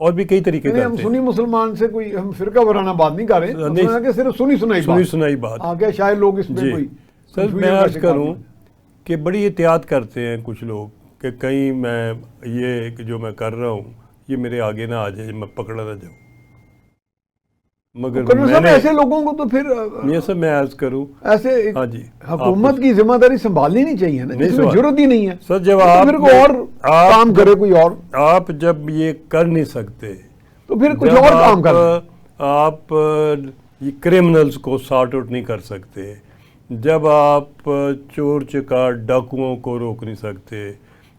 اور بھی کئی طریقے ہم کرتے سنی ہیں. مسلمان سے کوئی ہم فرقہ وارانہ بات نہیں کر رہے ہیں، نہیں، کہ صرف سنی سنائی بات. آگے شاید لوگ اس میں جی کوئی سر، میں confusion کا عرض شکار کروں نہیں۔ کہ بڑی احتیاط کرتے ہیں کچھ لوگ کہ کہیں میں یہ کہ جو میں کر رہا ہوں یہ میرے آگے نہ آ جائے، میں پکڑا نہ جاؤں. مگر کرنل میں صاحب نے ایسے لوگوں کو تو پھر میاں صاحب میں عرض کروں، ایسے ہاں جی، حکومت کی ذمہ داری سنبھالنی نہیں چاہیے نا، نہیں جس میں سوال. ضرورت ہی نہیں ہے. سر جب تو آپ پھر کوئی اور کام کرے کوئی اور، آپ جب یہ کر نہیں سکتے، تو پھر کچھ جب اور کام کر لیں. آپ یہ کرمنلز کو سارٹ آؤٹ نہیں کر سکتے، جب آپ چور چکار ڈاکوؤں کو روک نہیں سکتے،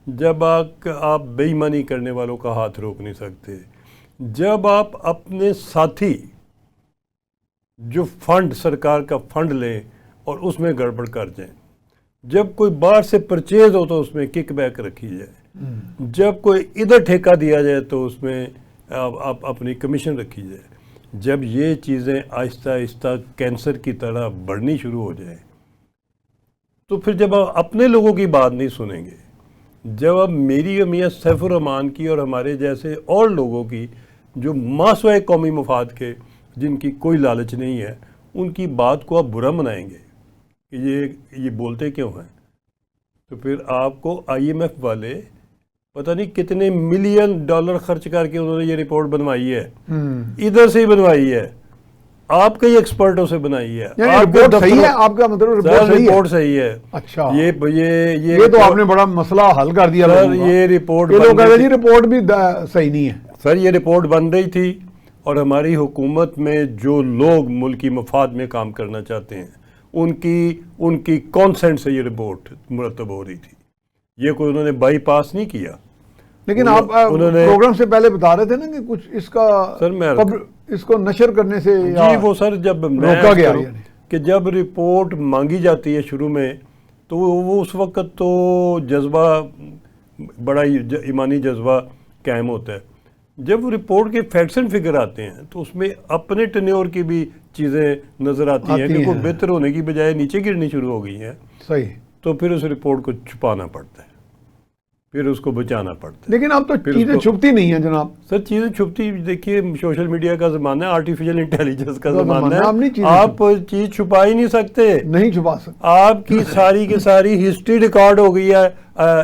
جب آپ بے ایمانی کرنے والوں کا ہاتھ روک نہیں سکتے، جب آپ اپنے ساتھی جو فنڈ سرکار کا فنڈ لیں اور اس میں گڑبڑ کر جائیں، جب کوئی باہر سے پرچیز ہو تو اس میں کک بیک رکھی جائے، جب کوئی ادھر ٹھیکہ دیا جائے تو اس میں آپ اپنی کمیشن رکھی جائے، جب یہ چیزیں آہستہ آہستہ کینسر کی طرح بڑھنی شروع ہو جائیں، تو پھر جب آپ اپنے لوگوں کی بات نہیں سنیں گے، جب آپ میری اور میاں سیف الرحمان کی اور ہمارے جیسے اور لوگوں کی جو ماسوائے قومی مفاد کے جن کی کوئی لالچ نہیں ہے، ان کی بات کو آپ برا منائیں گے کہ یہ بولتے کیوں ہیں، تو پھر آپ کو آئی ایم ایف والے پتہ نہیں کتنے ملین ڈالر خرچ کر کے انہوں نے یہ رپورٹ بنوائی ہے، ادھر سے ہی بنوائی ہے، آپ کئی ایکسپرٹوں سے بنائی ہے. رپورٹ صحیح ہے آپ کا مطلب؟ رپورٹ صحیح ہے. اچھا، یہ تو آپ نے بڑا مسئلہ حل کر دیا. سر یہ رپورٹ جی رپورٹ بھی صحیح نہیں ہے. سر یہ رپورٹ بن رہی تھی اور ہماری حکومت میں جو لوگ ملکی مفاد میں کام کرنا چاہتے ہیں ان کی کانسنٹ سے یہ رپورٹ مرتب ہو رہی تھی. یہ کوئی انہوں نے بائی پاس نہیں کیا. لیکن آپ پروگرام سے پہلے بتا رہے تھے نا کہ کچھ اس کا اس کو نشر کرنے سے جی وہ سر جب روکا گیا کہ جب رپورٹ مانگی جاتی ہے شروع میں تو وہ اس وقت تو جذبہ بڑا ایمانی جذبہ قائم ہوتا ہے. جب وہ رپورٹ کے فیکٹس اینڈ فگر آتے ہیں تو اس میں اپنے ٹینیور کی بھی چیزیں نظر آتی ہیں کہ کوئی بہتر ہونے کی بجائے نیچے گرنی شروع ہو گئی ہیں. صحیح. تو پھر اس رپورٹ کو چھپانا پڑتا ہے، پھر اس کو بچانا پڑتا ہے. لیکن اب تو چیزیں چھپتی نہیں ہیں جناب. سر چیزیں چھپتی، دیکھیے سوشل میڈیا کا زمانہ ہے، آرٹیفیشل انٹیلیجنس کا زمانہ ہے، آپ چیز چھپا ہی نہیں سکتے. نہیں چھپا سکتے. آپ کی ساری کی ساری ہسٹری ریکارڈ ہو گئی ہے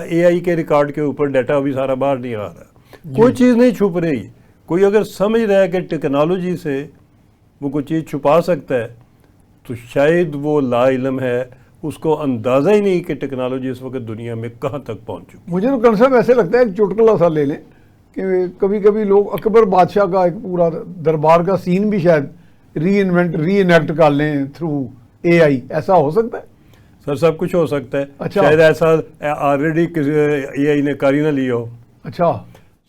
اے آئی کے ریکارڈ کے اوپر، ڈیٹا ابھی سارا باہر نہیں آ رہا. کوئی چیز نہیں چھپ رہی. کوئی اگر سمجھ رہا ہے کہ ٹیکنالوجی سے وہ کوئی چیز چھپا سکتا ہے تو شاید وہ لا علم ہے، اس کو اندازہ ہی نہیں کہ ٹیکنالوجی اس وقت دنیا میں کہاں تک پہنچ چکی. مجھے تو کنسرٹ ایسے لگتا ہے ایک چٹکلا سا لے لیں کہ کبھی کبھی لوگ اکبر بادشاہ کا ایک پورا دربار کا سین بھی شاید ری انیکٹ کر لیں تھرو اے آئی. ایسا ہو سکتا ہے؟ سر سب کچھ ہو سکتا ہے. اچھا. شاید ایسا آلریڈی اے آئی نے کاری نہ لی ہو. اچھا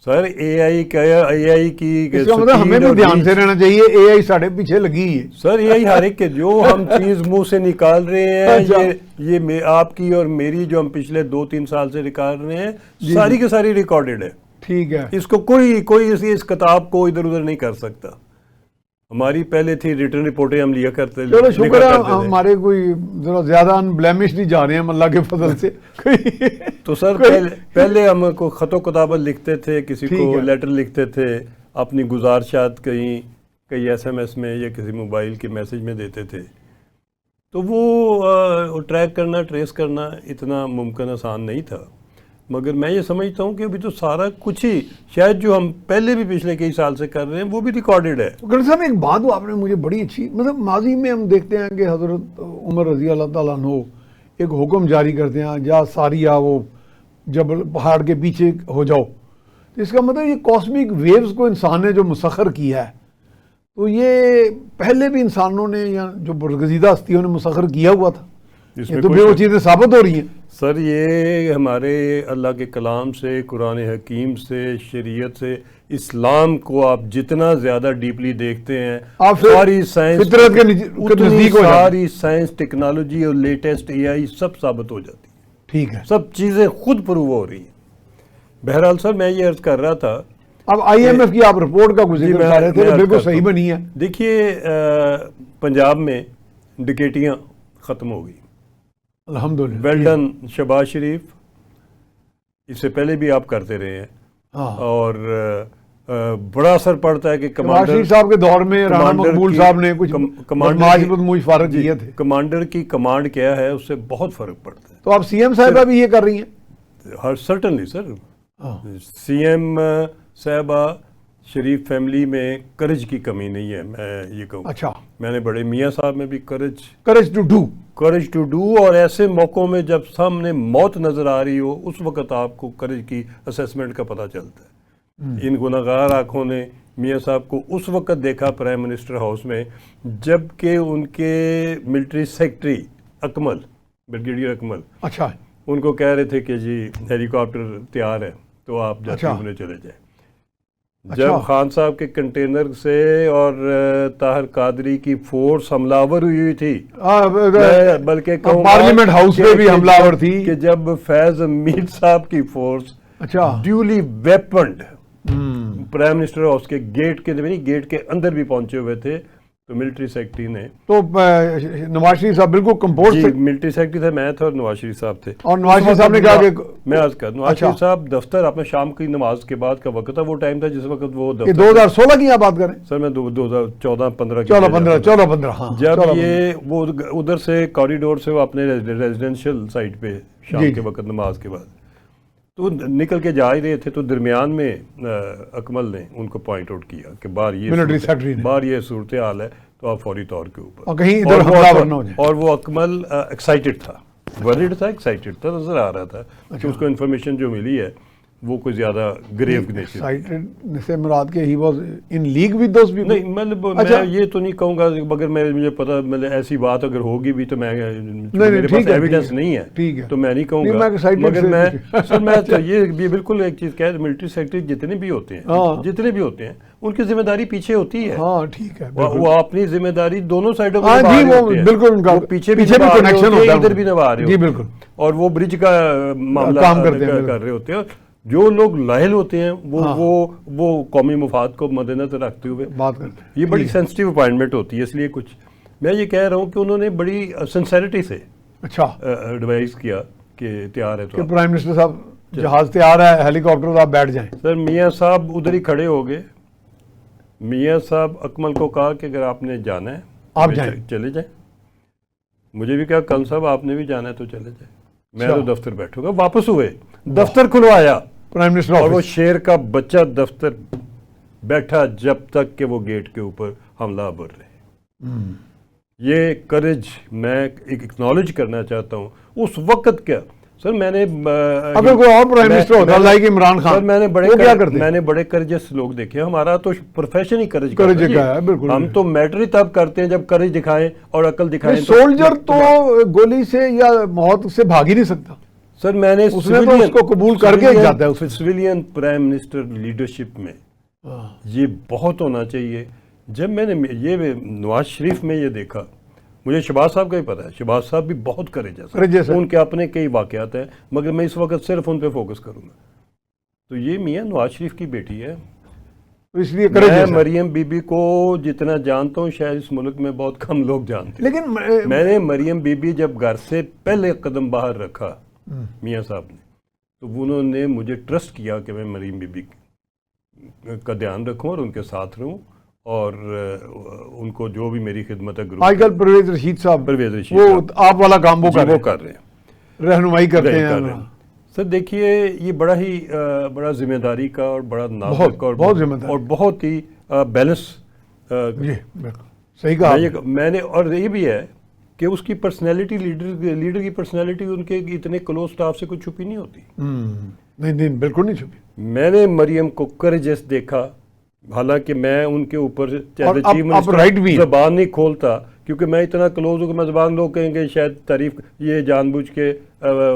سر اے آئی کی مطلب ہمیں بھی دھیان سے رہنا چاہیے. اے آئی ساڑھے پیچھے لگی ہے. سر اے آئی ہر ایک کے جو ہم چیز منہ سے نکال رہے ہیں، یہ آپ کی اور میری جو ہم پچھلے 2-3 سال سے نکال رہے ہیں، ساری کی ساری ریکارڈڈ ہے. ٹھیک ہے. اس کو کوئی اس کتاب کو ادھر ادھر نہیں کر سکتا. ہماری پہلے تھی ریٹرن رپورٹیں ہم لیا کرتے. چلو شکر ہے ہمارے کوئی ذرا زیادہ ان بلیمش نہیں جا رہے ہیں اللہ کے فضل سے. تو سر پہلے ہم کو خط و کتابت لکھتے تھے، کسی کو لیٹر لکھتے تھے، اپنی گزارشات کئی ایس ایم ایس میں یا کسی موبائل کے میسج میں دیتے تھے. تو وہ ٹریک کرنا، ٹریس کرنا اتنا ممکن آسان نہیں تھا. مگر میں یہ سمجھتا ہوں کہ ابھی تو سارا کچھ ہی شاید جو ہم پہلے بھی پچھلے کئی سال سے کر رہے ہیں وہ بھی ریکارڈڈ ہے. گل صاحب ایک بات آپ نے مجھے بڑی اچھی، مطلب ماضی میں ہم دیکھتے ہیں کہ حضرت عمر رضی اللہ تعالیٰ عنہ ایک حکم جاری کرتے ہیں جا ساریہ وہ جبل پہاڑ کے پیچھے ہو جاؤ. تو اس کا مطلب یہ کاسمک ویوز کو انسان نے جو مسخر کیا ہے، تو یہ پہلے بھی انسانوں نے یا جو برگزیدہ ہستیوں نے مسخر کیا ہوا تھا. تو پھر وہ چیزیں ثابت ہو رہی ہیں. سر یہ ہمارے اللہ کے کلام سے، قرآن حکیم سے، شریعت سے، اسلام کو آپ جتنا زیادہ ڈیپلی دیکھتے ہیں، ساری سائنس فطرت کے نزدیک ہو جاتی ہے. ساری سائنس، ٹیکنالوجی اور لیٹسٹ اے آئی سب ثابت ہو جاتی ہے. ٹھیک ہے. سب چیزیں خود پروو ہو رہی ہیں. بہرحال سر میں یہ عرض کر رہا تھا، اب آئی ایم ایف کی آپ رپورٹ کا ذکر کر رہے تھے، بالکل صحیح بنی ہے. دیکھیے پنجاب میں ڈکیٹیاں ختم ہو گئی الحمدللہ. ویل ڈن شہباز شریف. اس سے پہلے بھی آپ کرتے رہے ہیں. اور بڑا اثر پڑتا ہے کہ نواز شریف صاحب کے دور میں رانا مقبول صاحب نے کچھ بدمعاش فارغ کیے تھے. کمانڈر کی کمانڈ کیا ہے اس سے بہت فرق پڑتا ہے. تو اب سی ایم صاحبہ بھی یہ کر رہی ہیں؟ ہر سرٹنلی سر. سی ایم صاحبہ شریف فیملی میں کرج کی کمی نہیں ہے، میں یہ کہوں. اچھا. میں نے بڑے میاں صاحب میں بھی کرج ٹو ڈو اور ایسے موقعوں میں جب سامنے موت نظر آ رہی ہو اس وقت آپ کو کرج کی اسیسمنٹ کا پتہ چلتا ہے. ان گناہگار آنکھوں نے میاں صاحب کو اس وقت دیکھا پرائم منسٹر ہاؤس میں جب کہ ان کے ملٹری سیکٹری اکمل، بریگیڈیئر اکمل، اچھا، ان کو کہہ رہے تھے کہ جی ہیلی کاپٹر تیار ہے تو آپ جاتے ہونے چلے جائیں. جب خان صاحب کے کنٹینر سے اور طاہر قادری کی فورس حملہ آور ہوئی تھی، بلکہ پارلیمنٹ ہاؤس میں بھی حملہ آور تھی، کہ جب فیض امین صاحب کی فورس ڈیولی ویپنڈ پرائم منسٹر ہاؤس کے گیٹ کے اندر بھی پہنچے ہوئے تھے، تو ملٹری سیکرٹری نے تو نواز شریف صاحب بالکل کمپوز تھے. ملٹری سیکرٹری تھے، میں تھا اور نواز شریف صاحب تھے. اور نواز شریف صاحب نے کہا کہ میں عرض کر نواز شریف صاحب دفتر اپنے شام کی نماز کے بعد کا وقت تھا، وہ ٹائم تھا جس وقت وہ دفتر 2016 کی آپ بات کریں سر، میں 2014-15 جب یہ وہ ادھر سے کوریڈور سے وہ اپنے ریزیڈینشیل سائٹ پہ شام کے وقت نماز کے بعد تو نکل کے جا ہی رہے تھے، تو درمیان میں اکمل نے ان کو پوائنٹ آؤٹ کیا کہ باہر یہ صورتحال ہے تو آپ فوری طور کے اوپر، اور وہ اکمل ایکسائٹڈ تھا، ورڈ تھا، ایکسائٹڈ تھا، نظر آ رہا تھا کہ اس کو انفارمیشن جو ملی ہے وہ کوئی زیادہ گریو ایکسائٹڈ سے مراد کہ he was in league with those people. نہیں میں یہ تو نہیں کہوں گا، مگر مجھے پتا ایسی بات اگر ہوگی بھی تو میں میرے پاس ایویڈنس نہیں ہے تو میں نہیں کہوں گا، مگر میں یہ بالکل ایک چیز کہہ ملٹری سیکرٹری جتنے بھی ہوتے ہیں ان کی ذمہ داری پیچھے ہوتی ہے. ہاں ٹھیک ہے، وہ اپنی ذمہ داری دونوں سائڈوں پہ بالکل پیچھے بھی کنیکشن ہوتا ہے، ادھر بھی نبھا رہے ہوتے ہیں اور وہ برج کا معاملہ کر رہے ہوتے ہیں. جو لوگ لاحل ہوتے ہیں وہ قومی مفاد کو مد نظر رکھتے ہوئے بات کرتے ہیں. یہ بڑی سینسٹیو اپائنٹمنٹ ہوتی ہے، اس لیے کچھ میں یہ کہہ رہا ہوں کہ انہوں نے بڑی سنسیریٹی سے ایڈوائز کیا کہ تیار ہے تو پرائم منسٹر صاحب جہاز تیار ہے، ہیلی کاپٹر آپ بیٹھ جائیں. سر میاں صاحب ادھر ہی کھڑے ہو گئے. میاں صاحب اکمل کو کہا کہ اگر آپ نے جانا ہے آپ جائیں، چلے جائیں. مجھے بھی کہا کل صاحب آپ نے بھی جانا ہے تو چلے جائیں، میں تو دفتر بیٹھوں گا. واپس ہوئے، دفتر کھلوایا پرائم منسٹر اور وہ شیر کا بچہ دفتر بیٹھا جب تک کہ وہ گیٹ کے اوپر حملہ آور رہے. یہ کرج میں اکنالج کرنا چاہتا ہوں. اس وقت کیا سر میں نے اگر کوئی اور پرائم منسٹر ہوتا لائک عمران خان، میں نے بڑے کرجس لوگ دیکھے. ہمارا تو پروفیشن ہی کرج کا ہے. ہم تو میٹر ہی تب کرتے ہیں جب کرج دکھائیں اور عقل دکھائیں. سولجر تو گولی سے یا موت سے بھاگ ہی نہیں سکتا. سر میں نے اس کو قبول کر کے جاتا ہے. سویلین پرائم منسٹر لیڈرشپ میں یہ بہت ہونا چاہیے. جب میں نے یہ نواز شریف میں یہ دیکھا، مجھے شہباز صاحب کا ہی پتا ہے، شہباز صاحب بھی بہت کریجس ہیں، ان کے اپنے کئی واقعات ہیں، مگر میں اس وقت صرف ان پہ فوکس کروں گا. تو یہ میاں نواز شریف کی بیٹی ہے، اس لیے میں مریم بی بی کو جتنا جانتا ہوں شاید اس ملک میں بہت کم لوگ جانتے ہیں. لیکن میں نے مریم بی بی جب گھر سے پہلے قدم باہر رکھا میاں صاحب نے، تو انہوں نے مجھے ٹرسٹ کیا کہ میں مریم بی بی کا دھیان رکھوں اور ان کے ساتھ رہوں اور ان کو جو بھی میری خدمت ہے. آج کل پرویز رشید صاحب وہ آپ والا کام وہ کر رہے ہیں، رہنمائی کرتے ہیں. سر دیکھیے یہ بڑا ذمہ داری کا اور بڑا نازک اور بہت ہی بیلنس. صحیح کہا میں نے. اور یہ بھی ہے کہ اس کی پرسنالٹی لیڈر کی پرسنالٹی ان کے اتنے کلوز سٹاف سے کوئی چھپی نہیں ہوتی. نہیں بالکل نہیں چھپی. میں نے مریم کو کریجس دیکھا، حالانکہ میں ان کے اوپر چیف منسٹر زبان نہیں کھولتا کیونکہ میں اتنا کلوز ہوں کہ میں زبان لوگ کہیں گے شاید تعریف یہ جان بوجھ کے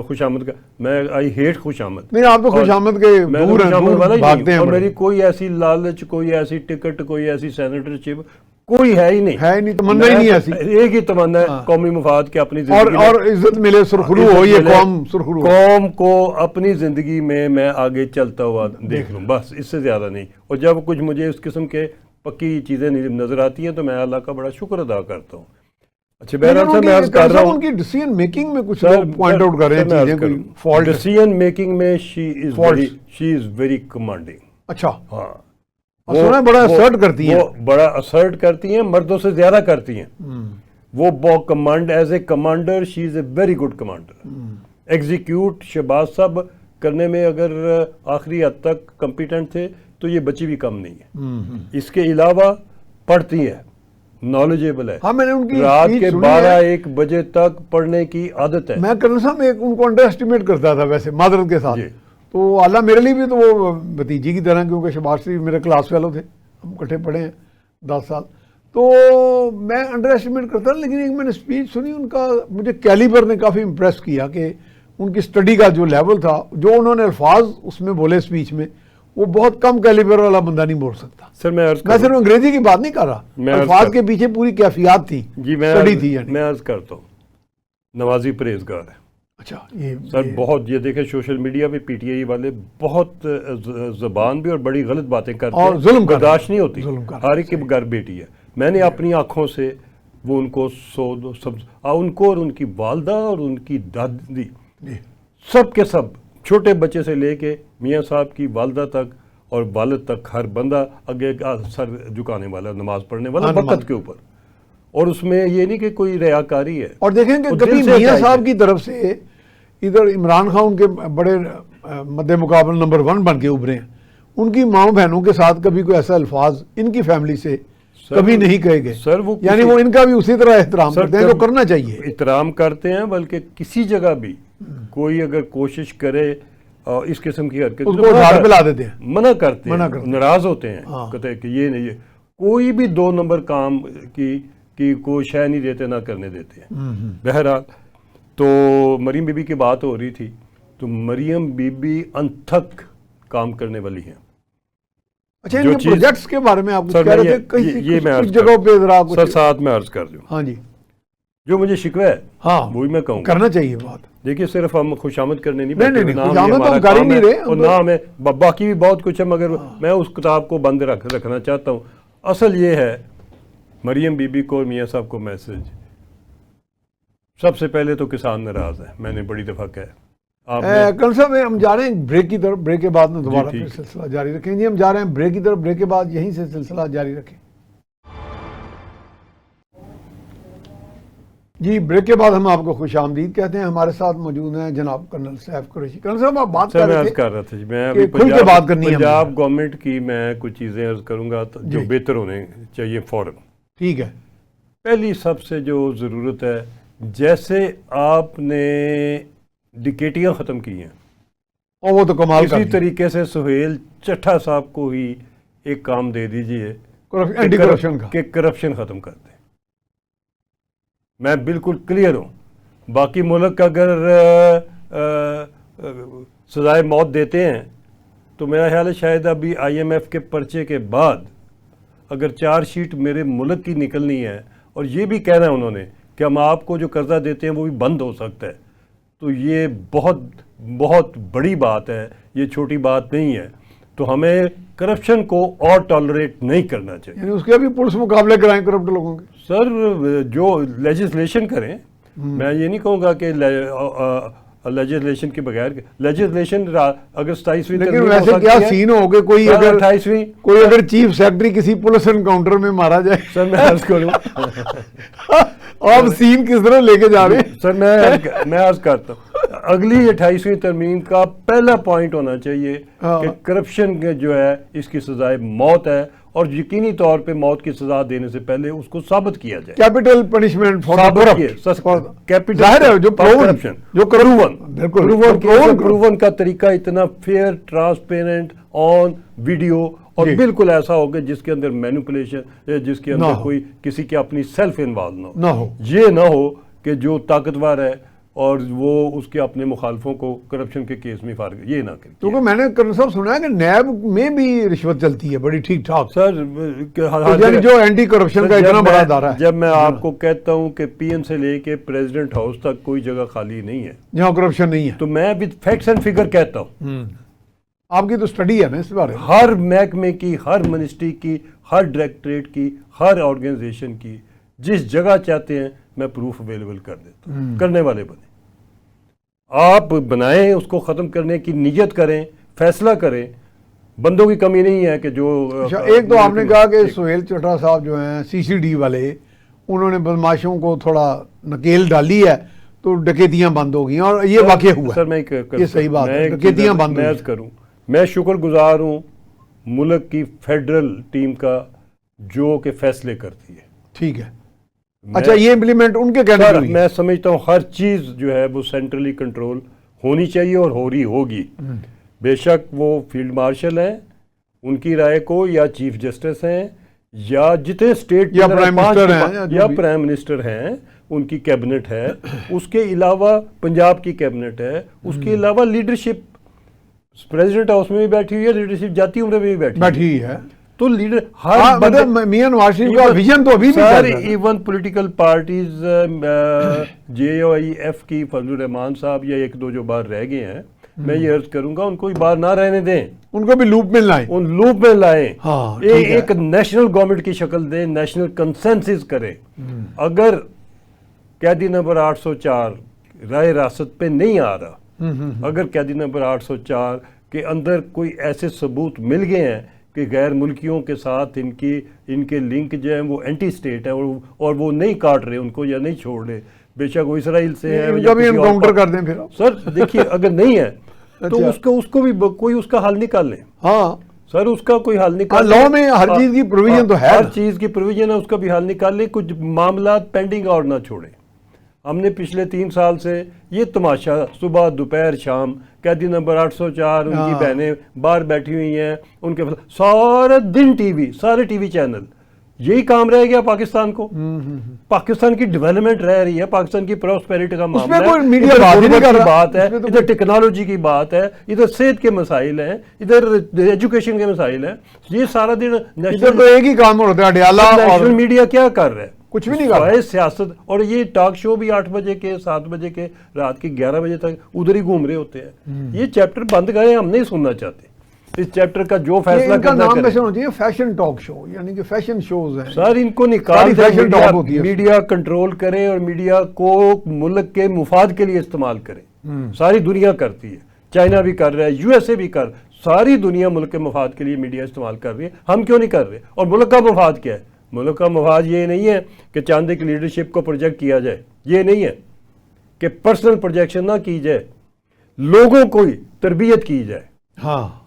خوش آمد کا. میں آئی ہیٹ خوش آمد. نہیں آپ تو خوش آمد کے دور بھاگتے ہیں. اور میری کوئی ایسی لالچ، کوئی ایسی ٹکٹ، کوئی ایسی سینیٹرشپ کوئی ہے ہی نہیں. تمنا ہی نہیں ایسی. ایک ہی تمنا ہے قومی مفاد کے اپنی زندگی اور عزت ملے، سرخرو ہو یہ قوم، سرخرو قوم کو اپنی زندگی میں آگے چلتا ہوا دیکھ لوں، بس اس سے زیادہ نہیں. اور جب کچھ مجھے اس قسم کے پکی چیزیں نظر آتی ہیں تو میں اللہ کا بڑا شکر ادا کرتا ہوں. اچھا بہرحال سے میں عرض کر رہا ہوں ان کی ڈیسیژن میکنگ میں کچھ پوائنٹ آؤٹ کر رہے ہیں چیزیں کوئی فالٹ. ڈیسیژن میکنگ میں شی از ویری کمانڈنگ. اچھا ہاں اور سنا بڑا asert کرتی ہیں. وہ بڑا اسرٹ کرتی ہیں, مردوں سے زیادہ کرتی ہیں. وہ command as a commander she is a very good commander. Execute Shahbaz صاحب کرنے میں اگر آخری حد تک کمپیٹنٹ تھے تو یہ بچی بھی کم نہیں ہے. اس کے علاوہ پڑھتی ہیں, نالجیبل ہے. ہاں میں نے ان کی رات speech کے سنی 12-1 بجے تک پڑھنے کی عادت ہے. میں کرنل صاحب ان کو انڈر اسٹیمیٹ کرتا تھا ویسے معذرت کے ساتھ. جی. تو اللہ میرے لیے بھی تو وہ بھتیجی کی طرح, کیونکہ شہباز شریف میرے کلاس فیلو تھے, ہم اکٹھے پڑھے ہیں 10 سال. تو میں انڈر اسٹیمیٹ کرتا تھا, لیکن ایک میں نے اسپیچ سنی ان کا, مجھے کیلیبر نے کافی امپریس کیا کہ ان کی اسٹڈی کا جو لیول تھا, جو انہوں نے الفاظ اس میں بولے اسپیچ میں, وہ بہت کم کیلیبر والا بندہ نہیں بول سکتا. سر میں صرف انگریزی کی بات نہیں کر رہا, الفاظ کے پیچھے پوری کیفیات تھی, جی اسٹڈی تھی. میں عرض کرتا ہوں, نوازی پرہیزگار ہے. اچھا یہ سر بہت, یہ دیکھیں سوشل میڈیا پہ پی ٹی آئی والے بہت زبان بھی اور بڑی غلط باتیں کرتے ہیں, اور ظلم کرتے ہیں. برداشت نہیں ہوتی. ظلم کرتے ہیں. ہر ایک کے گھر بیٹی ہے. میں نے اپنی آنکھوں سے وہ ان کو ان کو اور ان کی والدہ اور ان کی دادی سب کے سب, چھوٹے بچے سے لے کے میاں صاحب کی والدہ تک اور والد تک, ہر بندہ آگے سر جھکانے والا, نماز پڑھنے والا وقت کے اوپر. اور اس میں یہ نہیں کہ کوئی ریاکاری ہے. اور دیکھیں کہ کبھی میاں صاحب کی طرف سے ادھر عمران خان ان کے بڑے مد مقابل نمبر 1 بن کے ابھرے ہیں, ان کی ماں بہنوں کے ساتھ کبھی کوئی ایسا الفاظ ان کی فیملی سے کبھی نہیں کہے گئے. سر وہ یعنی وہ ان کا بھی اسی طرح احترام کرتے ہیں, جو کرنا چاہیے. احترام کرتے ہیں, بلکہ کسی جگہ بھی کوئی اگر کوشش کرے اس قسم کی حرکت, اس کو جھاڑ پہ لا دیتے ہیں, منع کرتے ہیں, ناراض ہوتے ہیں, کہتے ہیں کہ یہ نہیں, کوئی بھی 2 نمبر کام کی کوئی شے نہیں دیتے, نہ کرنے دیتے ہیں. بہرحال تو مریم بی بی کی بات ہو رہی تھی, تو مریم بی بی انتھک کام کرنے والی ہیں. اچھا ان کے پروجیکٹس کے بارے میں آپ کچھ کہہ رہے تھے, یہ میں کچھ جگہوں پہ ذرا سر ساتھ میں عرض کر دوں. ہاں جی, جو مجھے شکوہ ہے ہاں وہی میں کہوں, کرنا چاہیے بات. دیکھیے صرف ہم خوشامد کرنے نہیں نہیں, خوشامد تو ہم کر ہی نہیں رہے, اور نہ ہمیں باقی بھی بہت کچھ ہے, مگر میں اس کتاب کو بند رکھنا چاہتا ہوں. اصل یہ ہے مریم بی بی کو اور میاں صاحب کو میسج, سب سے پہلے تو کسان ناراض ہے, میں نے بڑی دفعہ کہا. کرنل صاحب ہم جا رہے ہیں بریک کی طرف, بریک کے بعد میں دوبارہ پھر سلسلہ جاری رکھیں. جی ہم جا رہے ہیں بریک کی طرف, بریک کے بعد یہیں سے سلسلہ جاری رکھیں. جی بریک کے بعد ہم آپ کو خوش آمدید کہتے ہیں. ہمارے ساتھ موجود ہیں جناب کرنل سیف قریشی. کرنل صاحب آپ بات کر رہے تھے میں کھل کے بات کرنی ہے. پنجاب گورنمنٹ کی میں کچھ چیزیں عرض کروں گا جو بہتر ہونے چاہیے فوراً. ٹھیک ہے. پہلی سب سے جو ضرورت ہے, جیسے آپ نے ڈکیٹیاں ختم کی ہیں, اور وہ تو کمال اسی طریقے سے سہیل چٹھا صاحب کو ہی ایک کام دے دیجئے کہ کرپشن ختم کر دیں. میں بالکل کلیئر ہوں. باقی ملک اگر سزائے موت دیتے ہیں تو میرا خیال ہے شاید ابھی IMF کے پرچے کے بعد اگر 4 شیٹ میرے ملک کی نکلنی ہے, اور یہ بھی کہنا ہے انہوں نے کہ ہم آپ کو جو قرضہ دیتے ہیں وہ بھی بند ہو سکتا ہے, تو یہ بہت بہت بڑی بات ہے, یہ چھوٹی بات نہیں ہے. تو ہمیں کرپشن کو اور ٹالریٹ نہیں کرنا چاہیے. یعنی اس کے بھی پولیس مقابلے کرائیں کرپٹ لوگوں کے. سر جو لیجسلیشن کریں, میں یہ نہیں کہوں گا کہ لیجسلیشن کے بغیر, لیجسلیشن اگر 27ویں لیکن ویسے کیا سین ہو گئے, کوئی اگر 28ویں کوئی اگر چیف سیکرٹری کسی پولیس انکاؤنٹر میں مارا جائے, سر میں عرض کروں آپ سین کس طرح لے کے جا رہے ہیں. سر میں عرض کرتا ہوں, اگلی 28ویں ترمیم کا پہلا پوائنٹ ہونا چاہیے کہ کرپشن جو ہے اس کی سزائے موت ہے, اور یقینی طور پہ موت کی سزا دینے سے پہلے اس کو ثابت کیا جائے. کیپٹل پنشمنٹ پروون کا طریقہ اتنا فیئر, ٹرانسپیرنٹ, آن ویڈیو, اور بالکل ایسا ہوگا جس کے اندر مینیپولیشن, جس کے اندر کوئی کسی کی اپنی سیلف انوالو نہ ہو. یہ نہ ہو کہ جو طاقتور ہے اور وہ اس کے اپنے مخالفوں کو کرپشن کے کیس میں فارغ, یہ نہ کرے. کیونکہ میں نے کرنل صاحب سنا ہے کہ نیب میں بھی رشوت چلتی ہے بڑی ٹھیک ٹھاک. سر یعنی جو اینٹی کرپشن کا اتنا بڑا ادارہ ہے, جب میں آپ کو کہتا ہوں کہ PM سے لے کے پریزیڈنٹ ہاؤس تک کوئی جگہ خالی نہیں ہے جہاں کرپشن نہیں ہے, تو میں وتھ فیکٹس اینڈ فگر کہتا ہوں. آپ کی تو سٹڈی ہے نا اس بارے میں. ہر محکمے کی, ہر منسٹری کی, ہر ڈائریکٹریٹ کی, ہر آرگنائزیشن کی, جس جگہ چاہتے ہیں میں پروف اویلیبل کر دیتا ہوں. کرنے والے بنے, آپ بنائیں, اس کو ختم کرنے کی نیت کریں, فیصلہ کریں, بندوں کی کمی نہیں ہے کہ جو ایک تو آپ نے کہا کہ سہیل چٹرا صاحب جو ہیں سی سی ڈی والے انہوں نے بدماشوں کو تھوڑا نکیل ڈالی ہے تو ڈکیتیاں بند ہو گئی اور یہ واقع ہوا سر میں یہ صحیح بات ہے ڈکیتیاں بند میں کروں میں شکر گزار ہوں ملک کی فیڈرل ٹیم کا جو کہ فیصلے کرتی ہے ٹھیک ہے اچھا یہ امپلیمنٹ ان کے کہنے سر میں سمجھتا ہوں ہر چیز جو ہے وہ سینٹرلی کنٹرول ہونی چاہیے اور ہو رہی ہوگی بے شک وہ فیلڈ مارشل ہیں ان کی رائے کو یا چیف جسٹس ہیں یا جتنے اسٹیٹ یا پرائم منسٹر ہیں یا پرائم منسٹر ہیں ان کی کیبنٹ ہے اس کے علاوہ پنجاب کی کیبنٹ ہے اس کے علاوہ لیڈرشپ پریزیڈنٹ ہاؤس میں بھی بیٹھی ہوئی ہے لیڈرشپ جاتی عمرے میں بھی بیٹھی ہے تو لیڈر ہر میاں نواز شریف کا ویژن تو ابھی بھی سارے even political parties J O I F کی فضل الرحمان صاحب یا ایک دو جو باہر رہ گئے ہیں میں یہ عرض کروں گا ان کو باہر نہ رہنے دیں ان کو بھی لوپ میں لائیں ان لوپ میں لائیں ایک نیشنل گورنمنٹ کی شکل دیں نیشنل کنسنسس کریں اگر قیدی نمبر 804 رائے راست پہ نہیں آ رہا اگر قیدی نمبر 804 کے اندر کوئی ایسے ثبوت مل گئے ہیں کہ غیر ملکیوں کے ساتھ ان کے لنک جو ہیں وہ اینٹی سٹیٹ ہے اور وہ نہیں کاٹ رہے ان کو یا نہیں چھوڑ رہے بے شک وہ اسرائیل سے ہے انکاؤنٹر کر دیں پھر سر دیکھیے اگر نہیں ہے تو اس کو بھی کوئی اس کا حل نکال لیں ہاں سر اس کا کوئی حل نکال لاء میں ہر چیز کی پروویژن تو ہے ہر چیز کی پروویژن ہے اس کا بھی حل نکال لیں کچھ معاملات پینڈنگ اور نہ چھوڑیں ہم نے پچھلے 3 سال سے یہ تماشا صبح دوپہر شام قیدی نمبر 804 ان کی بہنیں باہر بیٹھی ہوئی ہیں ان کے سارے دن ٹی وی سارے ٹی وی چینل یہی کام رہ گیا پاکستان کو پاکستان کی ڈیولپمنٹ رہ رہی ہے پاکستان کی پراسپیرٹی کا معاملہ ہے بات ہے ادھر ٹیکنالوجی کی بات ہے ادھر صحت کے مسائل ہیں ادھر ایجوکیشن کے مسائل ہیں یہ سارا دن ایک ہی کام ہوتا ہے نیشنل میڈیا کیا کر رہا ہے کچھ بھی نہیں کر رہا سیاست اور یہ ٹاک شو بھی 8 بجے کے 7 بجے کے رات کے 11 بجے تک ادھر ہی گھوم رہے ہوتے ہیں یہ چیپٹر بند کریں ہم نہیں سننا چاہتے اس چیپٹر کا جو فیصلہ کرنا چاہیے فیشن ٹاک شو یعنی کہ فیشن شوز ہیں سر ان کو نکال دیں میڈیا کنٹرول کرے اور میڈیا کو ملک کے مفاد کے لیے استعمال کرے ساری دنیا کرتی ہے چائنا بھی کر رہا ہے یو ایس اے بھی کر ساری دنیا ملک کے مفاد کے لیے میڈیا استعمال کر رہی ہے ہم کیوں نہیں کر رہے اور ملک کا مفاد کیا ہے ملک کا مفاد یہ نہیں ہے کہ چاندے کی لیڈرشپ کو پروجیکٹ کیا جائے یہ نہیں ہے کہ پرسنل پروجیکشن نہ کی جائے لوگوں کو تربیت کی جائے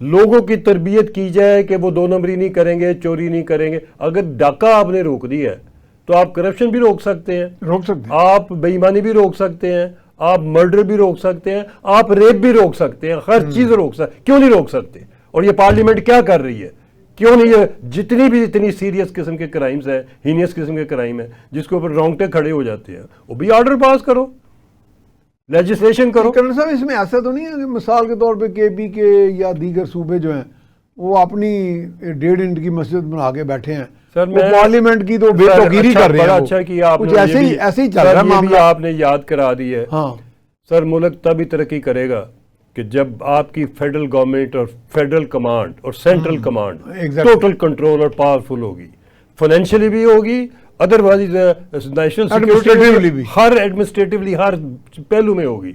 لوگوں کی تربیت کی جائے کہ وہ 2 نمبری نہیں کریں گے چوری نہیں کریں گے اگر ڈاکہ آپ نے روک دی ہے تو آپ کرپشن بھی روک سکتے ہیں آپ بے ایمانی بھی روک سکتے ہیں آپ مرڈر بھی روک سکتے ہیں آپ ریپ بھی روک سکتے ہیں ہر چیز روک سکتے کیوں نہیں روک سکتے اور یہ پارلیمنٹ کیا کر رہی ہے کیوں نہیں یہ جتنی سیریس قسم کے کرائمز ہیں ہینیس قسم کے کرائم ہیں جس کے اوپر رونگٹے کھڑے ہو جاتے ہیں وہ بھی آرڈر پاس کرو لیجسلیشن کرو کرنل صاحب اس میں ایسا تو نہیں ہے کہ مثال کے طور پہ کے پی کے یا دیگر صوبے جو ہیں وہ اپنی 1.5 انچ کی مسجد بنا کے بیٹھے ہیں سر میں پارلیمنٹ کی تو بے توقیری کر رہے ہیں اچھا کہ آپ کچھ ایسے ہی چل رہا ہے معاملہ آپ نے یاد کرا دی ہے سر ملک تبھی ترقی کرے گا کہ جب آپ کی فیڈرل گورنمنٹ اور فیڈرل کمانڈ اور سینٹرل کمانڈ ٹوٹل کنٹرول اور پاورفل ہوگی فائنینشلی بھی ہوگی ادروائز نیشنل سیکورٹی بھی ہر ایڈمنسٹریٹولی ہر پہلو میں ہوگی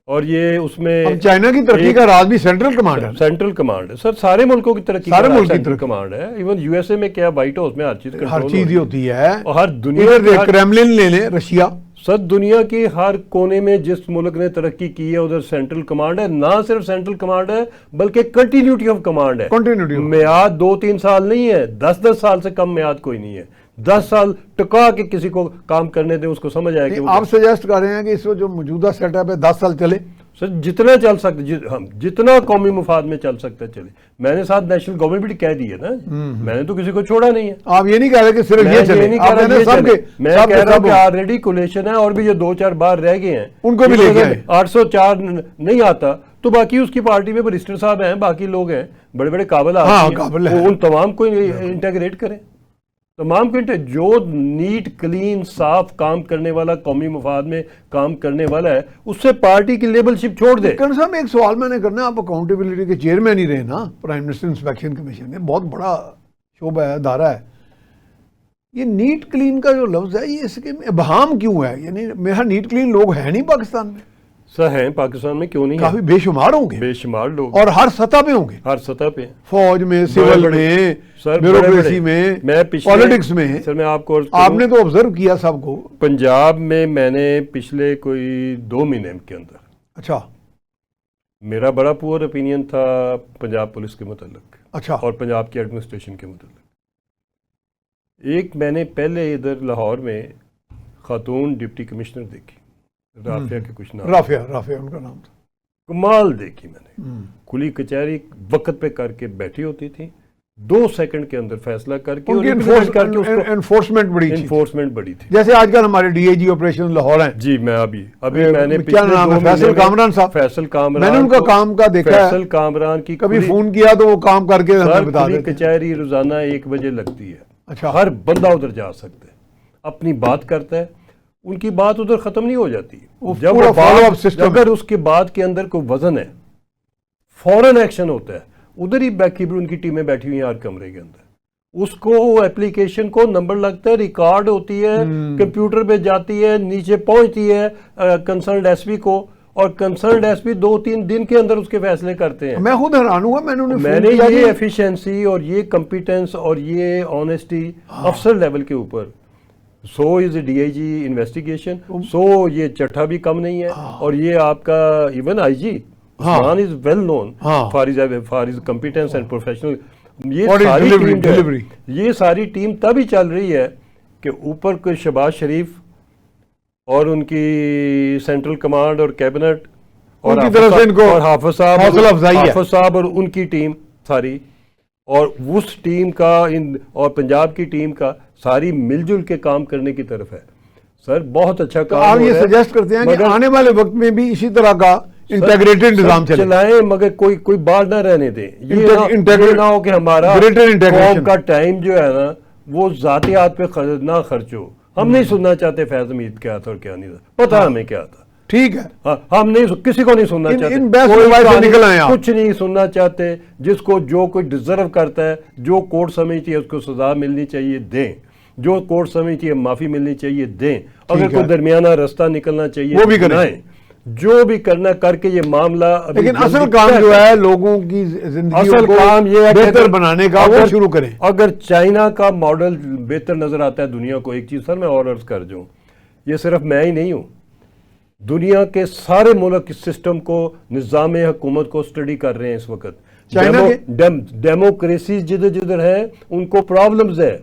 اور یہ اس میں چائنا کی ترقی کا راز بھی سینٹرل کمانڈ ہے سینٹرل کمانڈ ہے سر سارے ملکوں کی ترقی سارے ملک کی سینٹرل کمانڈ ہے ایون یو ایس اے میں کیا وائٹ ہاؤس میں ہر چیز ہی ہوتی ہے اور ہر دنیا کریملن لے لیں رشیا سر دنیا کی ہر کونے میں جس ملک نے ترقی کی ہے ادھر سینٹرل کمانڈ ہے نہ صرف سینٹرل کمانڈ ہے بلکہ کنٹینیوٹی آف کمانڈ ہے میعاد 2-3 سال نہیں ہے 10 سال سے کم میعاد کوئی نہیں ہے 10 سال ٹکا کے کسی کو کام کرنے دیں اس کو سمجھ آئے کہ آپ سجیسٹ کر رہے ہیں کہ اس وقت جو موجودہ سیٹ اپ ہے 10 سال چلے سر جتنا چل سکتے جتنا قومی مفاد میں چل سکتا چلے میں نے ساتھ نیشنل گورنمنٹ بھی کہہ دی ہے نا میں نے تو کسی کو چھوڑا نہیں ہے آپ یہ نہیں کہہ رہے کہ صرف یہ چلے میں کہہ رہا ہوں کہ آلریڈی کولیشن ہے اور بھی جو 2-4 بار رہ گئے ہیں ان کو بھی لے گئے 804 نہیں آتا تو باقی اس کی پارٹی میں برسٹر صاحب ہیں باقی لوگ ہیں بڑے بڑے قابل آدمی ہیں ان تمام کو انٹیگریٹ کریں تمام کو جو نیٹ کلین صاف کام کرنے والا قومی مفاد میں کام کرنے والا ہے اس سے پارٹی کی لیبل شپ چھوڑ دے کرن صاحب ایک سوال میں نے کرنا ہے آپ اکاؤنٹیبلٹی کے چیئرمین ہی رہے نا پرائم منسٹر انسپیکشن کمیشن میں بہت بڑا شعبہ ہے ادارہ ہے یہ نیٹ کلین کا جو لفظ ہے یہ اس کے ابہام کیوں ہے یعنی میرا نیٹ کلین لوگ ہیں نہیں پاکستان میں سر ہیں پاکستان میں، کیوں نہیں کافی بے شمار ہوں گے، بے شمار لوگ اور ہر سطح پہ ہوں گے، ہر سطح پہ، فوج میں، سول میں، سر بیوروکریسی میں، پالیٹکس میں. سر میں آپ کو آپ نے تو آبزرو کیا سب کو. پنجاب میں نے پچھلے کوئی 2 مہینے کے اندر، اچھا میرا بڑا پور اپینین تھا پنجاب پولیس کے متعلق، اچھا اور پنجاب کی ایڈمنسٹریشن کے متعلق. ایک میں نے پہلے ادھر لاہور میں خاتون ڈپٹی کمشنر دیکھی، رافیہ کے کچھ نام، رافیہ ان کا نام تھا. کمال دیکھی میں نے. کھلی کچہری وقت پہ کر کے بیٹھی ہوتی تھی، 2 سیکنڈ کے اندر فیصلہ کر کے، ان کی انفورسمنٹ بڑی تھی، انفورسمنٹ بڑی تھی. جیسے آج کل ہمارے D I G operation Lahore ہیں. جی میں ابھی میں نے کیا نام ہے، فیصل کامران صاحب. فیصل کامران، میں نے ان کا کام کا دیکھا ہے. فیصل کامران کی کبھی فون کیا تو وہ کام کر کے ہمیں بتا دیتے ہیں. کچہری روزانہ 1 بجے لگتی ہے. اچھا، ہر بندہ ادھر جا سکتا ہے، اپنی بات کرتا ہے، ان کی بات ادھر ختم نہیں ہو جاتی. جب اگر اس کے بعد کے اندر کوئی وزن ہے، فوراً ایکشن ہوتا ہے. ادھر ہی ان کی ٹیمیں بیٹھی ہوئی ہیں ہر کمرے کے اندر. اس کو ایپلیکیشن کو نمبر لگتا ہے، ریکارڈ ہوتی ہے، کمپیوٹر پہ جاتی ہے، نیچے پہنچتی ہے کنسرنڈ ایس پی کو، اور کنسرنڈ ایس پی 2-3 دن کے اندر اس کے فیصلے کرتے ہیں. میں خود حیران ہوا. میں نے یہ ایفیشنسی اور یہ کمپیٹنس اور یہ آنیسٹی افسر لیول کے اوپر، سو از اے ڈی آئی جی انویسٹیگیشن، سو یہ چٹھا بھی کم نہیں ہے. اور یہ آپ کا even I G Usman is well known for his competence and professional. یہ ساری ٹیم تب ہی چل رہی ہے کہ اوپر کوئی شہباز شریف اور ان کی سینٹرل کمانڈ اور کیبنٹ اور حافظ صاحب اور ان کی ٹیم ساری، اور اس ٹیم کا اور پنجاب کی ٹیم کا ساری مل جل کے کام کرنے کی طرف ہے. سر بہت اچھا کام. آپ یہ سجیسٹ کرتے ہیں کہ آنے والے وقت میں بھی اسی طرح کا انٹیگریٹڈ نظام چلائیں، مگر کوئی بال نہ رہنے دیں. یہ نہ ہو کہ ہمارا قوم کا ٹائم جو ہے نا وہ ذاتیات پہ نہ خرچ ہو. ہم نہیں سننا چاہتے فیض حمید کیا تھا اور کیا نہیں تھا، پتہ ہمیں کیا تھا. ٹھیک ہے، ہم نہیں کسی کو نہیں سننا چاہتے، کچھ نہیں سننا چاہتے. جس کو جو کوئی ڈیزرو کرتا ہے، جو کورٹ سمجھتی ہے اس کو سزا ملنی چاہیے دیں، جو کورٹ سمجھتی ہے معافی ملنی چاہیے دیں. اگر کوئی درمیانہ راستہ نکلنا چاہیے وہ بھی کریں، جو بھی کرنا کر کے یہ معاملہ. لیکن اصل کام جو ہے لوگوں کی زندگی کو بہتر بنانے کا وہ شروع کریں. اگر چائنا کا ماڈل بہتر نظر آتا ہے دنیا کو، ایک چیز سر میں اور عرض کر جاؤں، یہ صرف میں ہی نہیں ہوں، دنیا کے سارے ملک اس سسٹم کو، نظام حکومت کو اسٹڈی کر رہے ہیں اس وقت. ڈیموکریسی جدھر جدھر ہے ان کو پرابلمز ہے.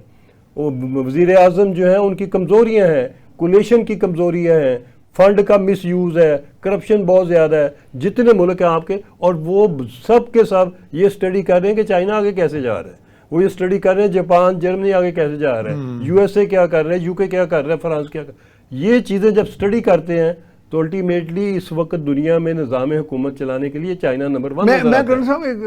وزیر اعظم جو ہیں ان کی کمزوریاں ہیں، کولیشن کی کمزوریاں ہیں، فنڈ کا مس یوز ہے، کرپشن بہت زیادہ ہے. جتنے ملک ہیں آپ کے، اور وہ سب کے سب یہ اسٹڈی کر رہے ہیں کہ چائنا آگے کیسے جا رہا ہے. وہ یہ اسٹڈی کر رہے ہیں جاپان جرمنی آگے کیسے جا رہا ہے، یو ایس اے کیا کر رہا ہے، یو کے کیا کر رہا ہے، فرانس کیا کر رہا ہے. یہ چیزیں جب اسٹڈی کرتے ہیں تو الٹیمیٹلی اس وقت دنیا میں نظام حکومت چلانے کے لیے چائنا نمبر 1. میں کرن صاحب ایک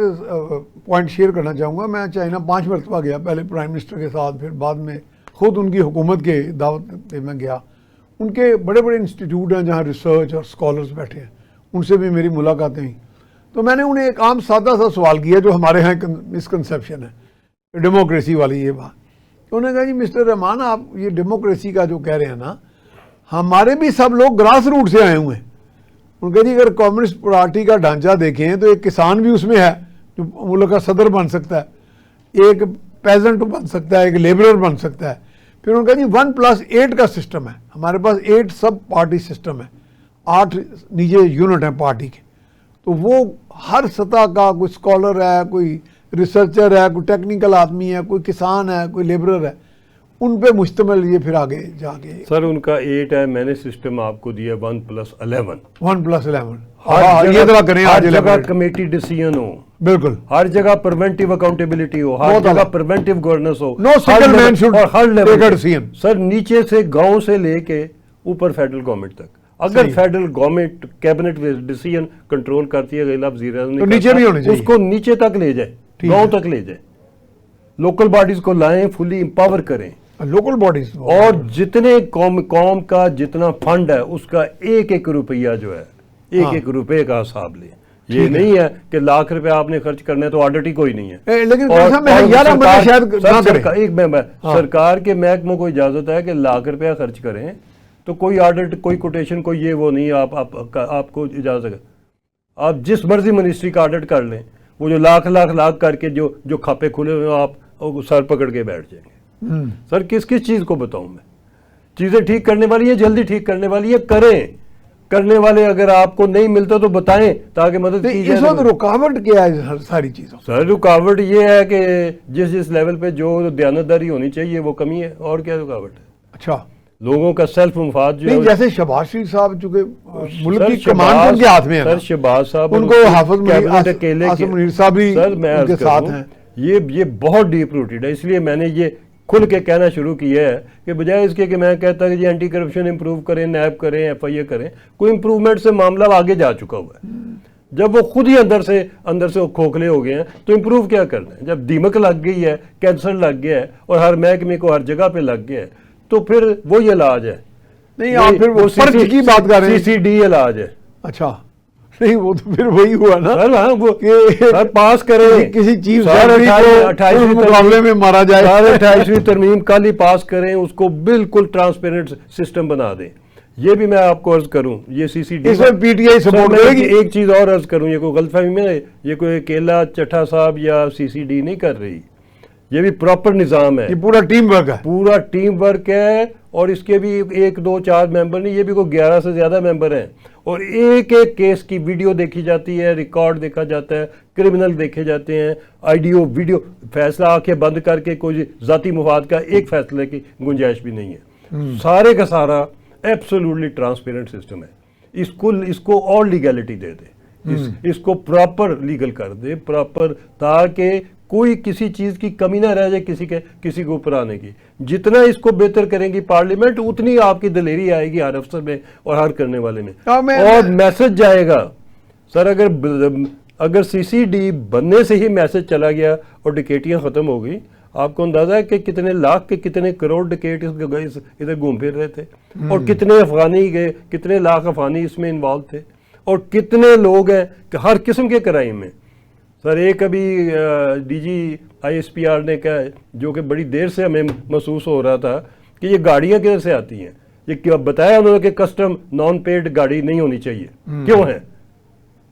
پوائنٹ شیئر کرنا چاہوں گا. میں چائنا 5 مرتبہ گیا، پہلے پرائم منسٹر کے ساتھ، پھر بعد میں خود ان کی حکومت کے دعوت پہ میں گیا. ان کے بڑے بڑے انسٹیٹیوٹ ہیں جہاں ریسرچ اور اسکالرز بیٹھے ہیں، ان سے بھی میری ملاقاتیں ہوئیں. تو میں نے انہیں ایک عام سادہ سا سوال کیا جو ہمارے ہاں مسکنسیپشن ہے، ڈیموکریسی والی یہ بات. تو انہوں نے کہا جی مسٹر رحمان، آپ یہ ڈیموکریسی کا جو کہہ رہے ہیں نا، ہمارے بھی سب لوگ گراس روٹ سے آئے ہوئے ہیں. ان کہ جی اگر کمیونسٹ پارٹی کا ڈھانچہ دیکھیں تو ایک کسان بھی اس میں ہے جو ملک کا صدر بن سکتا ہے، ایک پیزنٹ بن سکتا ہے، ایک لیبرر بن سکتا ہے. پھر انہوں نے کہا جی 1+8 کا سسٹم ہے، ہمارے پاس 8 سب پارٹی سسٹم ہے، 8 نیچے یونٹ ہیں پارٹی کے. تو وہ ہر سطح کا کوئی اسکالر ہے، کوئی ریسرچر ہے، کوئی ٹیکنیکل آدمی ہے، کوئی کسان ہے، کوئی لیبرر ہے، ان پہ مشتمل یہ پھر آگے جا کے. سر ان کا 8 ہے، میں نے سسٹم آپ کو دیا 1+11. 1+11 یہ طرح کریں، ہر جگہ کمیٹی ڈیسیژن ہو، بالکل ہر جگہ پریونٹیو اکاؤنٹیبلٹی ہو، ہر جگہ پریونٹیو گورننس ہو، نو سنگل مین شوڈ ہر لیول ڈیسیژن. سر نیچے سے گاؤں سے لے کے اوپر فیڈرل گورنمنٹ تک. اگر federal government cabinet decision control کرتی ہے غیر وزیر اعظم نے، نیچے بھی ہونے چاہیے، اس کو نیچے تک لے جائے، گاؤں تک لے جائے، لوکل باڈیز کو لائیں، فلی امپاور کریں. لوکل باڈیز اور جتنے قوم کا جتنا فنڈ ہے اس کا 1 روپیہ جو ہے 1 روپے کا حساب لیں. یہ نہیں ہے کہ لاکھ روپے آپ نے خرچ کرنا ہے تو آڈٹ ہی کوئی نہیں ہے. لیکن سرکار کے محکموں کو اجازت ہے کہ 1 لاکھ روپیہ خرچ کریں تو کوئی آرڈر کوئی کوٹیشن کوئی یہ وہ نہیں آپ کو اجازت ہے. آپ جس مرضی منسٹری کا آڈٹ کر لیں, وہ جو لاکھ کر کے جو کھاپے کھلے ہوئے ہیں آپ سر پکڑ کے بیٹھ جائیں گے. سر کس چیز کو بتاؤں میں؟ چیزیں ٹھیک کرنے والی ہے, جلدی ٹھیک کرنے والی ہے, کریں. کرنے والے اگر آپ کو نہیں ملتا تو بتائیں تاکہ مدد کی جائے. اس وقت رکاوٹ کیا ہے ساری چیزوں؟ سر رکاوٹ یہ ہے کہ جس لیول پہ جو دیانتداری ہونی چاہیے وہ کمی ہے, اور کیا رکاوٹ ہے؟ اچھا, لوگوں کا سیلف مفاد جو ہے. جیسے شہباز شریف صاحب چونکہ ملک کی کمان ان کے ہاتھ میں ہے, سر شہباز صاحب ان کو حافظ عاصم منیر صاحب بھی ان کے ساتھ ہیں. یہ بہت ڈیپ روٹیڈ ہے, اس لیے میں نے یہ کھل کے کہنا شروع کیا ہے کہ بجائے اس کے کہ میں کہتا کہ جی اینٹی کرپشن امپروو کریں, نیب کریں, ایف آئی اے کریں, کوئی امپروومنٹ سے معاملہ آگے جا چکا ہوا ہے. جب وہ خود ہی اندر سے کھوکھلے ہو گئے ہیں تو امپروو کیا کرنا ہے؟ جب دیمک لگ گئی ہے, کینسر لگ گیا ہے, اور ہر محکمے کو ہر جگہ پہ لگ گیا ہے, تو پھر وہی علاج ہے. نہیں, آپ پھر وہ فرق کی بات کر رہے ہیں, سی سی ڈی علاج ہے. اچھا, نہیں وہ تو پھر وہی ہوا نا سر پاس کریں, کسی چیز مقابلے میں مارا جائے. 28ویں ترمیم کل ہی پاس کریں, اس کو بالکل ٹرانسپیرنٹ سسٹم بنا دیں. یہ بھی میں آپ کو عرض کروں, یہ سی سی ڈی اس میں پی ٹی آئی سپورٹ کرے گی. ایک چیز اور عرض کروں, یہ کوئی غلط فہمی میں, یہ کوئی اکیلا چٹھا صاحب یا سی سی ڈی نہیں کر رہی, یہ بھی پراپر نظام ہے, یہ پورا ٹیم ورک ہے. پورا ٹیم ورک ہے, اور اس کے بھی 1 2 4 ممبر نہیں, یہ بھی کوئی 11 سے زیادہ ممبر ہیں, اور ایک کیس کی ویڈیو دیکھی جاتی ہے, ریکارڈ دیکھا جاتا ہے, کرمنل دیکھے جاتے ہیں, آئیڈیو ویڈیو. فیصلہ آنکھیں بند کر کے کوئی ذاتی مفاد کا ایک فیصلے کی گنجائش بھی نہیں ہے. سارے کا سارا ایبسولوٹلی ٹرانسپیرنٹ سسٹم ہے. اس کو اور لیگیلٹی دے دے, اس کو پراپر لیگل کر دے, پراپر, تاکہ کوئی کسی چیز کی کمی نہ رہ جائے کسی کے اوپر آنے کی. جتنا اس کو بہتر کریں گی پارلیمنٹ, اتنی آپ کی دلیری آئے گی ہر افسر میں اور ہر کرنے والے میں, اور میسج جائے گا. سر اگر سی سی ڈی بننے سے ہی میسج چلا گیا اور ڈکیٹیاں ختم ہو گئی, آپ کو اندازہ ہے کہ کتنے لاکھ کے کتنے کروڑ ڈکیٹ ادھر گھوم پھر رہے تھے, اور کتنے افغانی گئے, کتنے لاکھ افغانی اس میں انوالو تھے, اور کتنے لوگ ہیں کہ ہر قسم کے کرائم میں. سر ایک ابھی D G I S P R نے کہا, جو کہ بڑی دیر سے ہمیں محسوس ہو رہا تھا کہ یہ گاڑیاں کدھر سے آتی ہیں, یہ بتایا انہوں نے کہ کسٹم نان پیڈ گاڑی نہیں ہونی چاہیے. کیوں ہے؟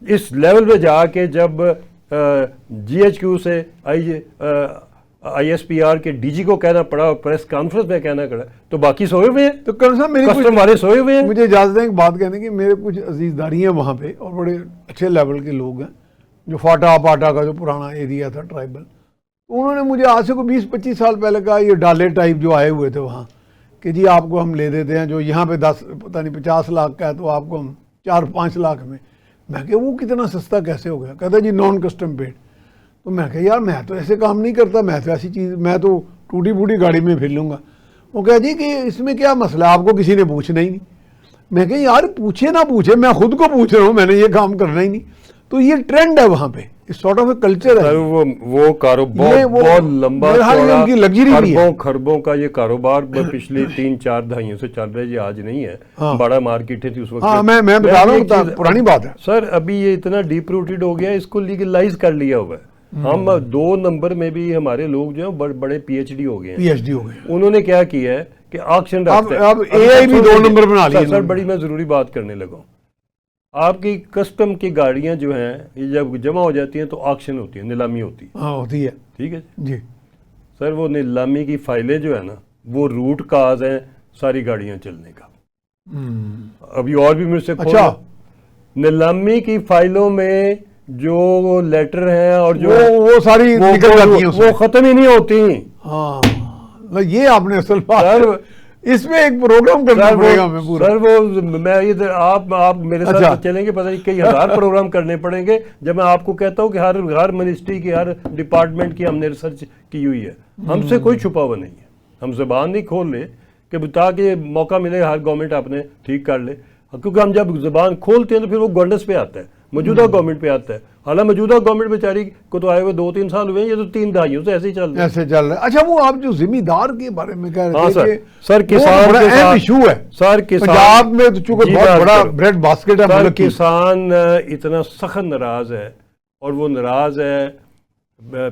اس لیول پہ جا کے جب جی ایچ کیو سے آئی ایس پی آر کے ڈی جی کو کہنا پڑا اور پریس کانفرنس میں کہنا پڑا, تو باقی سوئے ہوئے ہیں, تو کسٹم والے سوئے ہوئے ہیں. مجھے اجازت دیں بات کہنے کی, میرے کچھ عزیزداری ہیں وہاں پہ, اور بڑے اچھے لیول کے لوگ ہیں, جو فاٹا پاٹا کا جو پرانا ایریا تھا ٹرائبل, انہوں نے مجھے آج سے کوئی 20-25 سال پہلے کہا, یہ ڈالے ٹائپ جو آئے ہوئے تھے وہاں, کہ جی آپ کو ہم لے دیتے ہیں, جو یہاں پہ 50 لاکھ کا ہے تو آپ کو ہم 4-5 لاکھ میں. میں کہ وہ کتنا سستا کیسے ہو گیا؟ کہتا جی نان کسٹم پیڈ. تو میں کہ یار میں تو ایسے کام نہیں کرتا, میں تو ایسی چیز, میں تو ٹوٹی پھوٹی گاڑی میں پھر لوں گا. وہ کہا جی کہ اس میں کیا مسئلہ, آپ کو کسی نے پوچھنا ہی نہیں. میں کہ یار پوچھے نہ پوچھے, میں خود کو پوچھ رہا ہوں, میں نے یہ کام کرنا ہی نہیں. تو یہ ٹرینڈ ہے وہاں پہ, اس سارٹ آف اے کلچر ہے. وہ کاروبار بہت لمبا چوڑا, خربوں کا یہ کاروبار پچھلی 3-4 دہائیوں سے چل رہا ہے, یہ آج نہیں ہے. بڑا مارکیٹ ہے اس وقت. ہاں میں بتا رہا ہوں, پرانی بات ہے سر. ابھی یہ اتنا ڈیپ روٹیڈ ہو گیا, اس کو لیگلائز کر لیا ہوا ہے. ہم 2 نمبر میں بھی ہمارے لوگ جو ہیں بڑے پی ایچ ڈی ہو گئے ہیں. انہوں نے کیا کیا ہے کہ آکشن رکھتے ہیں. اب اے آئی بھی 2 نمبر بنا لیا. سر بڑی میں ضروری بات کرنے لگا ہوں. آپ کی کسٹم کی گاڑیاں جو ہیں, یہ جب جمع ہو جاتی ہیں تو آکشن ہوتی ہے, نیلامی ہوتی ہے. ہاں ہوتی ہے. ٹھیک ہے جی سر. وہ نیلامی کی فائلیں جو ہے نا, وہ روٹ کاز ہیں ساری گاڑیاں چلنے کا. ابھی اور بھی مجھ سے اچھا, نیلامی کی فائلوں میں جو لیٹر ہیں اور جو وہ ساری نکل جاتی ہیں, وہ ختم ہی نہیں ہوتی. ہاں یہ آپ نے اصل بات, اس میں ایک پروگرام کرنا پڑے گا. میں پورا سر وہ میں ادھر آپ میرے ساتھ چلیں گے, پتہ نہیں کئی ہزار پروگرام کرنے پڑیں گے, جب میں آپ کو کہتا ہوں کہ ہر منسٹری کی, ہر ڈپارٹمنٹ کی ہم نے ریسرچ کی ہوئی ہے. ہم سے کوئی چھپا ہوا نہیں ہے. ہم زبان نہیں کھول لے کہ تاکہ موقع ملے ہر گورنمنٹ اپنے ٹھیک کر لے, کیونکہ ہم جب زبان کھولتے ہیں تو پھر وہ گورننس پہ آتا ہے, موجودہ گورنمنٹ پہ آتا ہے. حالانکہ موجودہ گورنمنٹ بیچاری کو تو آئے ہوئے 2-3 سال ہوئے ہیں, یہ تو 3 دہائیوں سے ایسے ہی چل رہا ہے. اچھا, وہ آپ جو ذمہ دار کے بارے میں کہہ رہے تھے, سر کسان بڑا اہم ایشو ہے. سر پنجاب میں تو چونکہ بہت بڑا بریڈ باسکٹ ہے. سر کسان اتنا سخت ناراض ہے, اور وہ ناراض ہے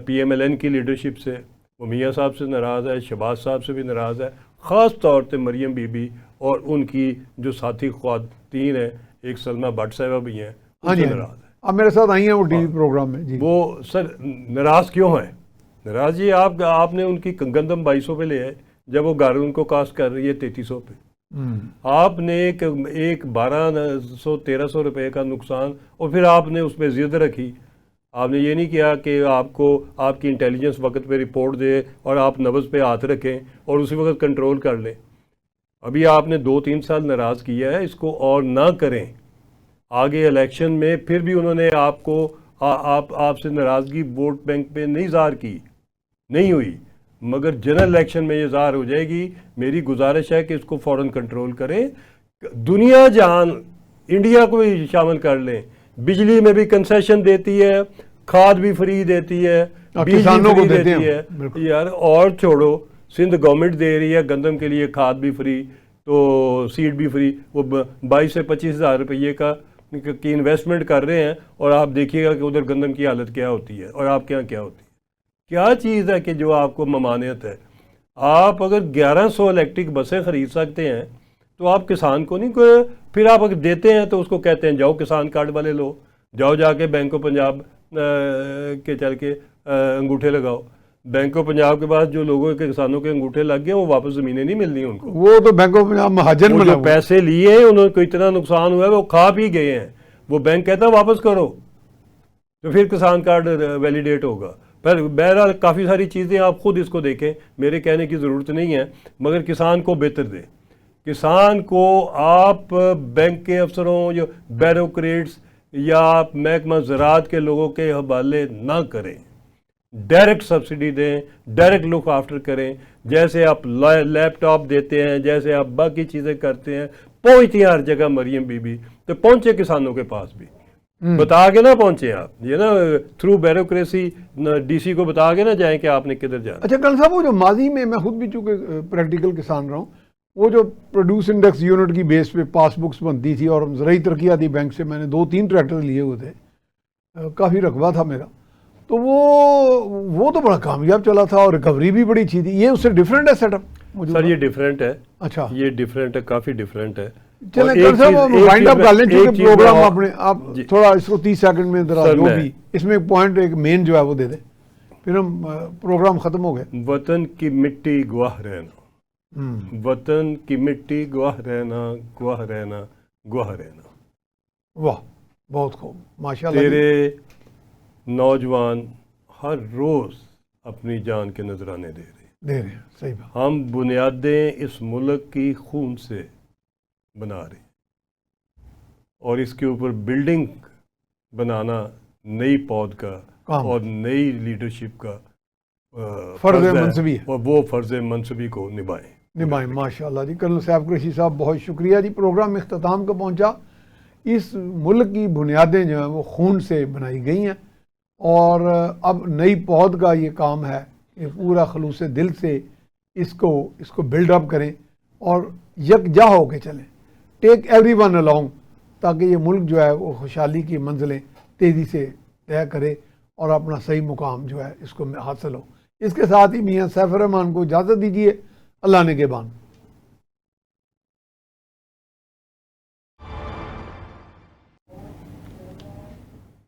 پی ایم ایل این کی لیڈرشپ سے, وہ میاں صاحب سے ناراض ہے, شہباز صاحب سے بھی ناراض ہے, خاص طور پہ مریم بی بی اور ان کی جو ساتھی خواتین ہیں، ایک سلمہ بٹ صاحبہ بھی ہیں، ہاں ان جی سے ناراض ہیں. اب میرے ساتھ آئی ہیں وہ ٹی وی پروگرام میں جی. وہ سر ناراض کیوں ہیں؟ ناراض یہ آپ نے ان کی گندم 2200 پہ لے آئے جب وہ گھر ان کو کاسٹ کر رہی ہے 3300 پہ. آپ نے ایک 1200-1300 روپے کا نقصان، اور پھر آپ نے اس پہ ضد رکھی. آپ نے یہ نہیں کیا کہ آپ کو آپ کی انٹیلیجنس وقت پہ رپورٹ دے اور آپ نبض پہ ہاتھ رکھیں اور اسی وقت کنٹرول کر لیں. ابھی آپ نے 2-3 سال ناراض کیا ہے، اس کو اور نہ کریں. آگے الیکشن میں پھر بھی انہوں نے آپ کو آپ سے ناراضگی ووٹ بینک پہ نہیں ظاہر کی، نہیں ہوئی، مگر جنرل الیکشن میں یہ ظاہر ہو جائے گی. میری گزارش ہے کہ اس کو فوراً کنٹرول کریں. دنیا جہان انڈیا کو بھی شامل کر لیں. بجلی میں بھی کنسیشن دیتی ہے، کھاد بھی فری دیتی ہے، بجلی کسانوں کو فری دیتے دیتی ہیں ہے. بالکل. یار اور چھوڑو، سندھ گورنمنٹ دے رہی ہے گندم کے لیے کھاد بھی فری، تو سیڈ بھی فری. وہ 22 سے 25 ہزار روپیے کی انویسٹمنٹ کر رہے ہیں، اور آپ دیکھیے گا کہ ادھر گندم کی حالت کیا ہوتی ہے اور آپ کے یہاں کیا ہوتی ہے. کیا چیز ہے کہ جو آپ کو ممانعت ہے؟ آپ اگر 1100 الیکٹرک بسیں خرید سکتے ہیں تو آپ کسان کو نہیں کوئی، پھر آپ اگر دیتے ہیں تو اس کو کہتے ہیں جاؤ کسان کارڈ والے لو، جاؤ جا کے بینک آف پنجاب کے چل کے انگوٹھے لگاؤ. بینک آف پنجاب کے پاس جو لوگوں کے کسانوں کے انگوٹھے لگ گئے وہ واپس زمینیں نہیں ملنی ان کو. وہ تو بینک آف پنجاب مہاجن وہ بنا جو ہوا. پیسے لیے ہیں انہوں کو اتنا نقصان ہوا ہے وہ کھا پی گئے ہیں، وہ بینک کہتا ہے واپس کرو، تو پھر کسان کارڈ ویلیڈیٹ ہوگا. پر بہرحال کافی ساری چیزیں آپ خود اس کو دیکھیں، میرے کہنے کی ضرورت نہیں ہے، مگر کسان کو بہتر دیں. کسان کو آپ بینک کے افسروں یا بیوروکریٹس یا آپ محکمہ زراعت کے لوگوں کے حوالے نہ کریں. ڈائریکٹ سبسڈی دیں، ڈائریکٹ لک آفٹر کریں. جیسے آپ لیپ ٹاپ دیتے ہیں، جیسے آپ باقی چیزیں کرتے ہیں، پہنچتی ہیں ہر جگہ مریم بی بی، تو پہنچے کسانوں کے پاس بھی. بتا کے نہ پہنچے آپ، یہ نا تھرو بیوروکریسی ڈی سی کو بتا کے نہ جائیں کہ آپ نے کدھر جانا. اچھا کنل صاحب، وہ جو ماضی میں خود بھی چونکہ پریکٹیکل کسان رہا ہوں، وہ جو پروڈیوس انڈیکس یونٹ کی بیس پہ پاس بکس بنتی تھی اور زرعی ترقیاتی بینک سے میں نے 2-3 ٹریکٹر لیے ہوئے تھے، کافی رقبہ تھا میرا، تو وہ تو بڑا کامیاب چلا تھا اور ریکوری بھی بڑی اچھی تھی. یہ اس سے ڈیفرنٹ ہے سیٹ اپ؟ سر یہ ڈیفرنٹ ہے. اچھا یہ ڈیفرنٹ ہے، کافی ڈیفرنٹ ہے. چلیں کنل صاحب وائنڈ اپ کر لیں چونکہ پروگرام اپنے آپ تھوڑا اس کو 30 سیکنڈ میں ذرا جو بھی اس میں پوائنٹ ایک مین جو ہے وہ دے دیں، پھر ہم پروگرام ختم ہو گئے. وطن کی مٹی گواہ رہنا، وطن کی مٹی گواہ رہنا، گواہ رہنا، گواہ رہنا. واہ بہت خوب، ماشاءاللہ. تیرے نوجوان ہر روز اپنی جان کے نذرانے دے رہے ہیں. صحیح بات. ہم بنیادیں اس ملک کی خون سے بنا رہے ہیں، اور اس کے اوپر بلڈنگ بنانا نئی پود کا اور نئی لیڈرشپ کا فرض منصبی ہے، اور وہ فرض منصبی کو نبھائیں. ماشاءاللہ جی. کرنل صاحب قریشی صاحب بہت شکریہ جی. پروگرام اختتام کو پہنچا. اس ملک کی بنیادیں جو ہیں وہ خون سے بنائی گئی ہیں، اور اب نئی پود کا یہ کام ہے کہ پورا خلوص دل سے اس کو بلڈ اپ کریں اور یکجا ہو کے چلیں. ٹیک ایوری ون along، تاکہ یہ ملک جو ہے وہ خوشحالی کی منزلیں تیزی سے طے کرے اور اپنا صحیح مقام جو ہے اس کو حاصل ہو. اس کے ساتھ ہی میاں سیف الرحمان کو اجازت دیجیے. اللہ نگہبان.